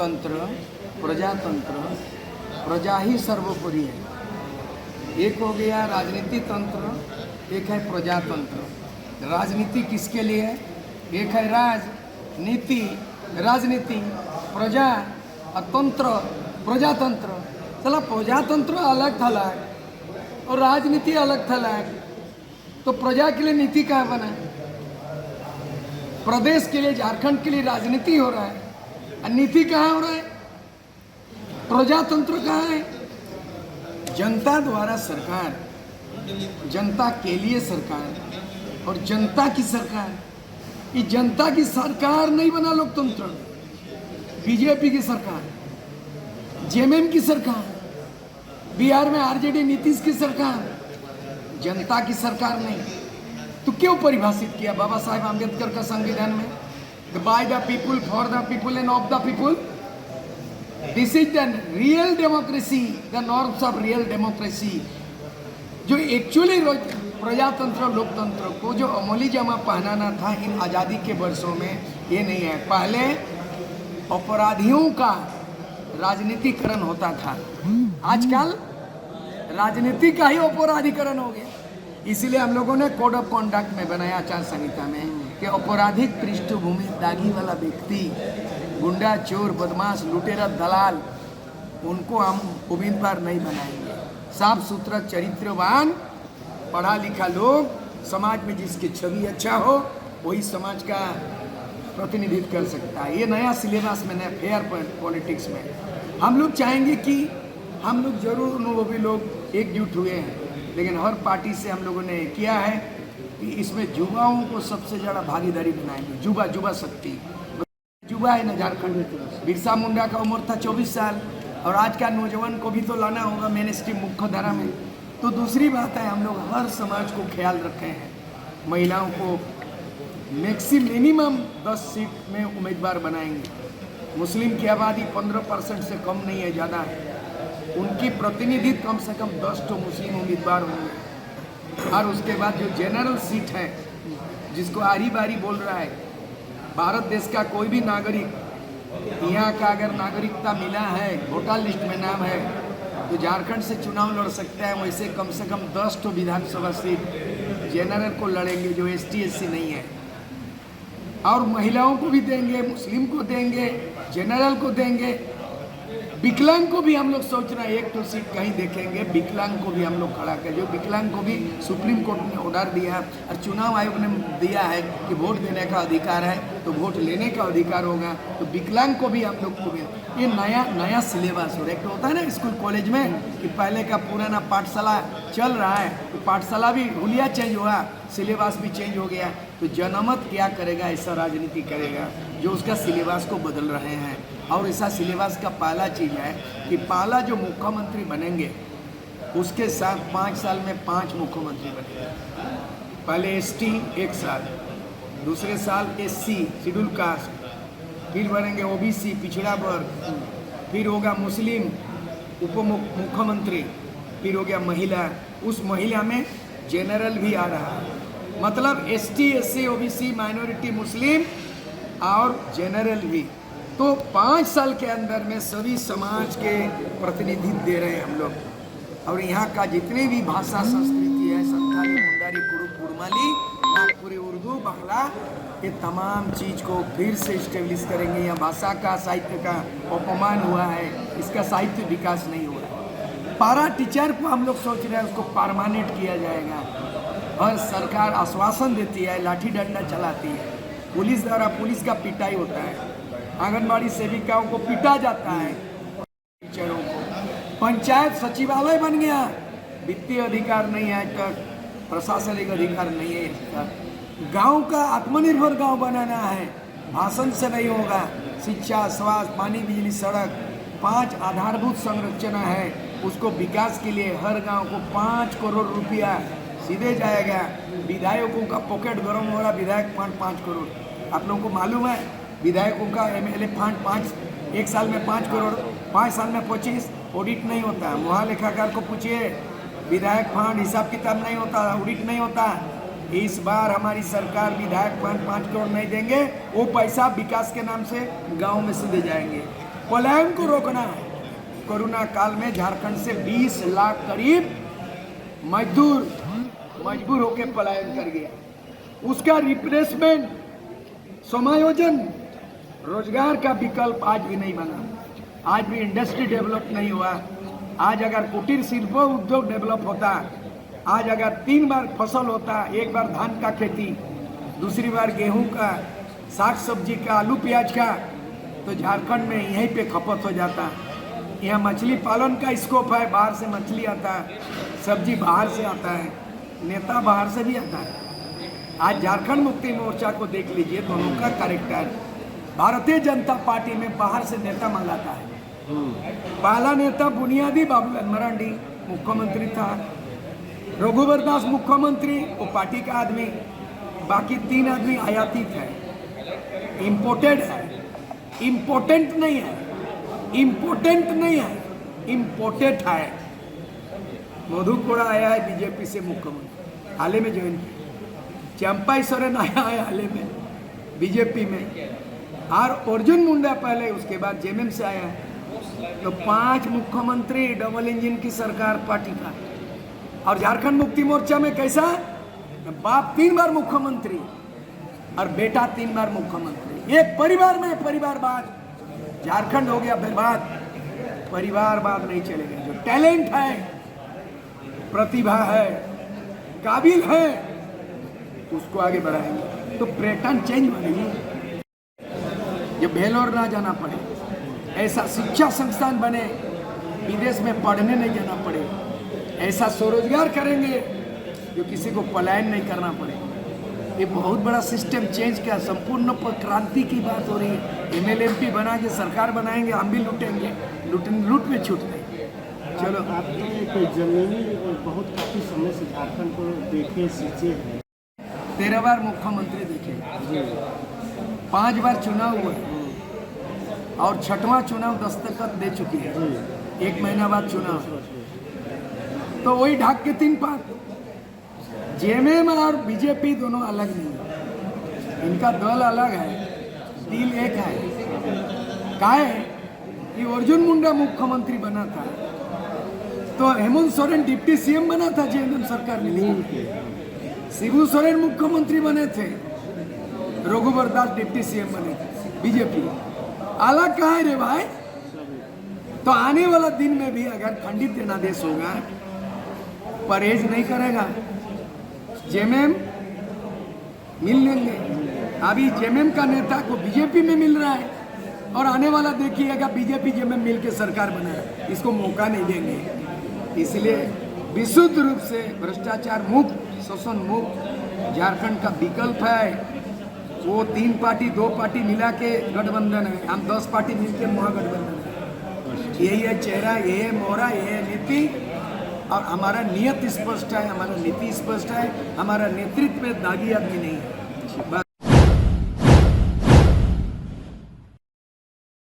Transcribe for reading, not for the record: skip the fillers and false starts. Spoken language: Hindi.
लोकतंत्र, प्रजातंत्र, प्रजा ही सर्वोपरि है। एक हो गया राजनीति तंत्र, एक है प्रजातंत्र। राजनीति किसके लिए है? एक है राजनीति, राजनीति, प्रजा और तंत्र, प्रजातंत्र। चला प्रजातंत्र अलग थलग और राजनीति अलग थलग, तो प्रजा के लिए नीति कहाँ बना? प्रदेश के लिए, झारखंड के लिए राजनीति हो रहा है और नीति कहाँ हो रहा है? प्रजातंत्र कहाँ है? जनता द्वारा सरकार, जनता के लिए सरकार और जनता की सरकार। ये जनता की सरकार नहीं बना लोकतंत्र, बीजेपी की सरकार, जेएमएम की सरकार, बिहार में आरजेडी नीतीश की सरकार, जनता की सरकार नहीं। तो क्यों परिभाषित किया बाबा साहेब आम्बेडकर का संविधान में? By the people, for the people end of the people. This is the real democracy, the norms of real democracy. जो एक्चुअली प्रजातंत्र लोकतंत्र को जो अमली जामा पहनाना था इन आज़ादी के वर्षों में, ये नहीं है। पहले अपराधियों का राजनीतिकरण होता था, आजकल राजनीति का ही अपराधीकरण हो गया। इसीलिए हम लोगों ने कोड ऑफ कॉन्डक्ट में बनाया, आचार संहिता में, कि आपराधिक पृष्ठभूमि दागी वाला व्यक्ति, गुंडा, चोर, बदमाश, लुटेरा, दलाल, उनको हम उम्मीदवार नहीं बनाएंगे। साफ सुथरा चरित्रवान पढ़ा लिखा लोग, समाज में जिसकी छवि अच्छा हो, वही समाज का प्रतिनिधित्व कर सकता है। ये नया सिलेबस में, नया फेयर पॉलिटिक्स में हम लोग चाहेंगे कि हम लोग जरूर अनुभवी लोग एकजुट हुए हैं, लेकिन हर पार्टी से हम लोगों ने किया है कि इसमें युवाओं को सबसे ज़्यादा भागीदारी बनाएंगे। युवा शक्ति, युवा है ना झारखंड में। बिरसा मुंडा का उम्र था 24 साल, और आज का नौजवान को भी तो लाना होगा मेन स्ट्रीम मुख्य धारा में। तो दूसरी बात है, हम लोग हर समाज को ख्याल रखे हैं। महिलाओं को मिनिमम 10 सीट में उम्मीदवार बनाएंगे। मुस्लिम की आबादी 15% से कम नहीं है, ज़्यादा है। उनकी प्रतिनिधित्व कम से कम 10 तो मुस्लिम उम्मीदवार होंगे। और उसके बाद जो जनरल सीट है, जिसको आरी बारी बोल रहा है, भारत देश का कोई भी नागरिक यहाँ का अगर नागरिकता मिला है, वोटर लिस्ट में नाम है, तो झारखंड से चुनाव लड़ सकता है। वैसे कम से कम 10 तो विधानसभा सीट जनरल को लड़ेंगे, जो ST SC नहीं है। और महिलाओं को भी देंगे, मुस्लिम को देंगे, जनरल को देंगे। विकलांग को भी हम लोग सोच रहे हैं, एक तो सीट कहीं देखेंगे, विकलांग को भी हम लोग खड़ा करें। जो विकलांग को भी सुप्रीम कोर्ट ने ऑर्डर दिया और चुनाव आयोग ने दिया है कि वोट देने का अधिकार है, तो वोट लेने का अधिकार होगा, तो विकलांग को भी हम लोग को भी। ये नया सिलेबस हो रहा है। तो होता है ना स्कूल कॉलेज में कि पहले का पुराना पाठशाला चल रहा है, तो पाठशाला भी हुलिया चेंज हुआ, सिलेबस भी चेंज हो गया। तो जनमत क्या करेगा? ऐसा राजनीति करेगा जो उसका सिलेबस को बदल रहे हैं। और ऐसा सिलेबस का पहला चीज़ है कि पहला जो मुख्यमंत्री बनेंगे, उसके साथ 5 साल में 5 मुख्यमंत्री बनेंगे। पहले ST 1 साल, दूसरे साल SC शेड्यूल कास्ट, फिर बनेंगे OBC पिछड़ा वर्ग, फिर होगा मुस्लिम उप मुख्यमंत्री, फिर हो गया महिला। उस महिला में जनरल भी आ रहा है, मतलब ST SC OBC माइनॉरिटी मुस्लिम और जनरल भी। तो 5 साल के अंदर में सभी समाज के प्रतिनिधित्व दे रहे हैं हम लोग। और यहाँ का जितने भी भाषा संस्कृति है, संथाली, मुंडारी, कुरुक, कुड़माली, नागपुरी, उर्दू, बांग्ला, ये तमाम चीज़ को फिर से इस्टेब्लिश करेंगे। यहाँ भाषा का, साहित्य का अपमान हुआ है, इसका साहित्य विकास नहीं हुआ है। पारा टीचर को हम लोग सोच रहे हैं उसको परमानेंट किया जाएगा। और सरकार आश्वासन देती है, लाठी डंडा चलाती है, पुलिस द्वारा पुलिस का पिटाई होता है, आंगनबाड़ी सेविकाओं को पीटा जाता है, टीचरों को। पंचायत सचिवालय बन गया, वित्तीय अधिकार नहीं है आज तक, प्रशासनिक अधिकार नहीं है। गांव का आत्मनिर्भर गांव बनाना है, भाषण से नहीं होगा। शिक्षा, स्वास्थ्य, पानी, बिजली, सड़क, 5 आधारभूत संरचना है, उसको विकास के लिए हर गांव को 5 करोड़ रुपया सीधे जाएगा। विधायकों का पॉकेट गर्म हो रहा, विधायक फंड 5 करोड़। आप लोगों को मालूम है विधायकों का MLA फंड 5, 1 साल में 5 करोड़, 5 साल में 25। ऑडिट नहीं होता, महालेखाकार को पूछिए, विधायक फंड हिसाब किताब नहीं होता, ऑडिट नहीं होता। इस बार हमारी सरकार विधायक फंड 5 करोड़ नहीं देंगे, वो पैसा विकास के नाम से गांव में सीधे जाएंगे। पलायन को रोकना है। कोरोना काल में झारखंड से 20 लाख करीब मजबूर होकर पलायन कर गया। उसका रिप्लेसमेंट, समायोजन, रोजगार का विकल्प आज भी नहीं बना। आज भी इंडस्ट्री डेवलप नहीं हुआ। आज अगर कुटीर शिल्प उद्योग डेवलप होता, आज अगर 3 बार फसल होता, एक बार धान का खेती, दूसरी बार गेहूं का, साग सब्जी का, आलू प्याज का, तो झारखंड में यहीं पे खपत हो जाता। यहाँ मछली पालन का स्कोप है, बाहर से मछली आता है, सब्जी बाहर से आता है, नेता बाहर से भी आता है। आज झारखंड मुक्ति मोर्चा को देख लीजिए, दोनों का कैरेक्टर। भारतीय जनता पार्टी में बाहर से नेता मंगाता है। पहला नेता बुनियादी बाबूलाल मरांडी मुख्यमंत्री था, रघुवर दास मुख्यमंत्री, वो पार्टी का आदमी, बाकी 3 आदमी आयातित है, इम्पोर्टेड है, इम्पोर्टेंट नहीं है, इम्पोर्टेंट नहीं है, इम्पोर्टेड है। मधु कोड़ा आया है बीजेपी से मुख्यमंत्री, हाल ही में ज्वाइन किया। चंपा सोरेन आया है हाल ही में बीजेपी में, और अर्जुन मुंडा पहले, उसके बाद जेएमएम से आया है। तो 5 मुख्यमंत्री, डबल इंजन की सरकार पार्टी का। और झारखंड मुक्ति मोर्चा में कैसा, बाप 3 बार मुख्यमंत्री और बेटा 3 बार मुख्यमंत्री। एक परिवार में परिवारवाद, झारखंड हो गया बर्बाद। परिवारवाद नहीं चलेगा। जो टैलेंट है, प्रतिभा है, काबिल है, उसको आगे बढ़ाएंगे। तो पैटर्न चेंज बनेगी। जो भेलोर ना जाना पड़े, ऐसा शिक्षा संस्थान बने, विदेश में पढ़ने नहीं जाना पड़े, ऐसा स्वरोजगार करेंगे जो किसी को पलायन नहीं करना पड़े। ये बहुत बड़ा सिस्टम चेंज किया, संपूर्ण क्रांति की बात हो रही है। एमएलएमपी बना के सरकार बनाएंगे, हम भी लूटेंगे, लूट में छूट गए। चलो, आपके जमीनी बहुत काफ़ी समय से झारखंड को देखे सींचे हैं। 13 बार मुख्यमंत्री देखे, 5 बार चुनाव हुआ और 6वां चुनाव दस्तखत दे चुकी है। 1 महीना बाद चुनाव, तो वही ढाक के 3 पार्ट। जेएमएम और बीजेपी दोनों अलग नहीं है, इनका दल अलग है, दिल एक है। का है कि अर्जुन मुंडा मुख्यमंत्री बना था, तो हेमंत सोरेन डिप्टी सीएम बना था जेएमएम सरकार में। शिबू सोरेन मुख्यमंत्री बने थे, रघुवर दास डिप्टी सीएम बने थे। बीजेपी अलग कहा है रे भाई। तो आने वाला दिन में भी अगर खंडित जनादेश होगा, परहेज नहीं करेगा, जेएमएम मिल लेंगे। अभी जेएमएम का नेता को बीजेपी में मिल रहा है, और आने वाला देखिएगा बीजेपी जेएमएम मिल के सरकार बनाए, इसको मौका नहीं देंगे। इसलिए विशुद्ध रूप से भ्रष्टाचार मुक्त, शोषण मुक्त झारखंड का विकल्प है। वो 3 पार्टी 2 पार्टी मिला के गठबंधन है, हम 10 पार्टी मिलकर महागठबंधन है। यही है चेहरा, यही है मोहरा, यही है नीति, और हमारा नियत स्पष्ट है, हमारा नीति स्पष्ट है, हमारा नेतृत्व में दागी आदमी नहीं है।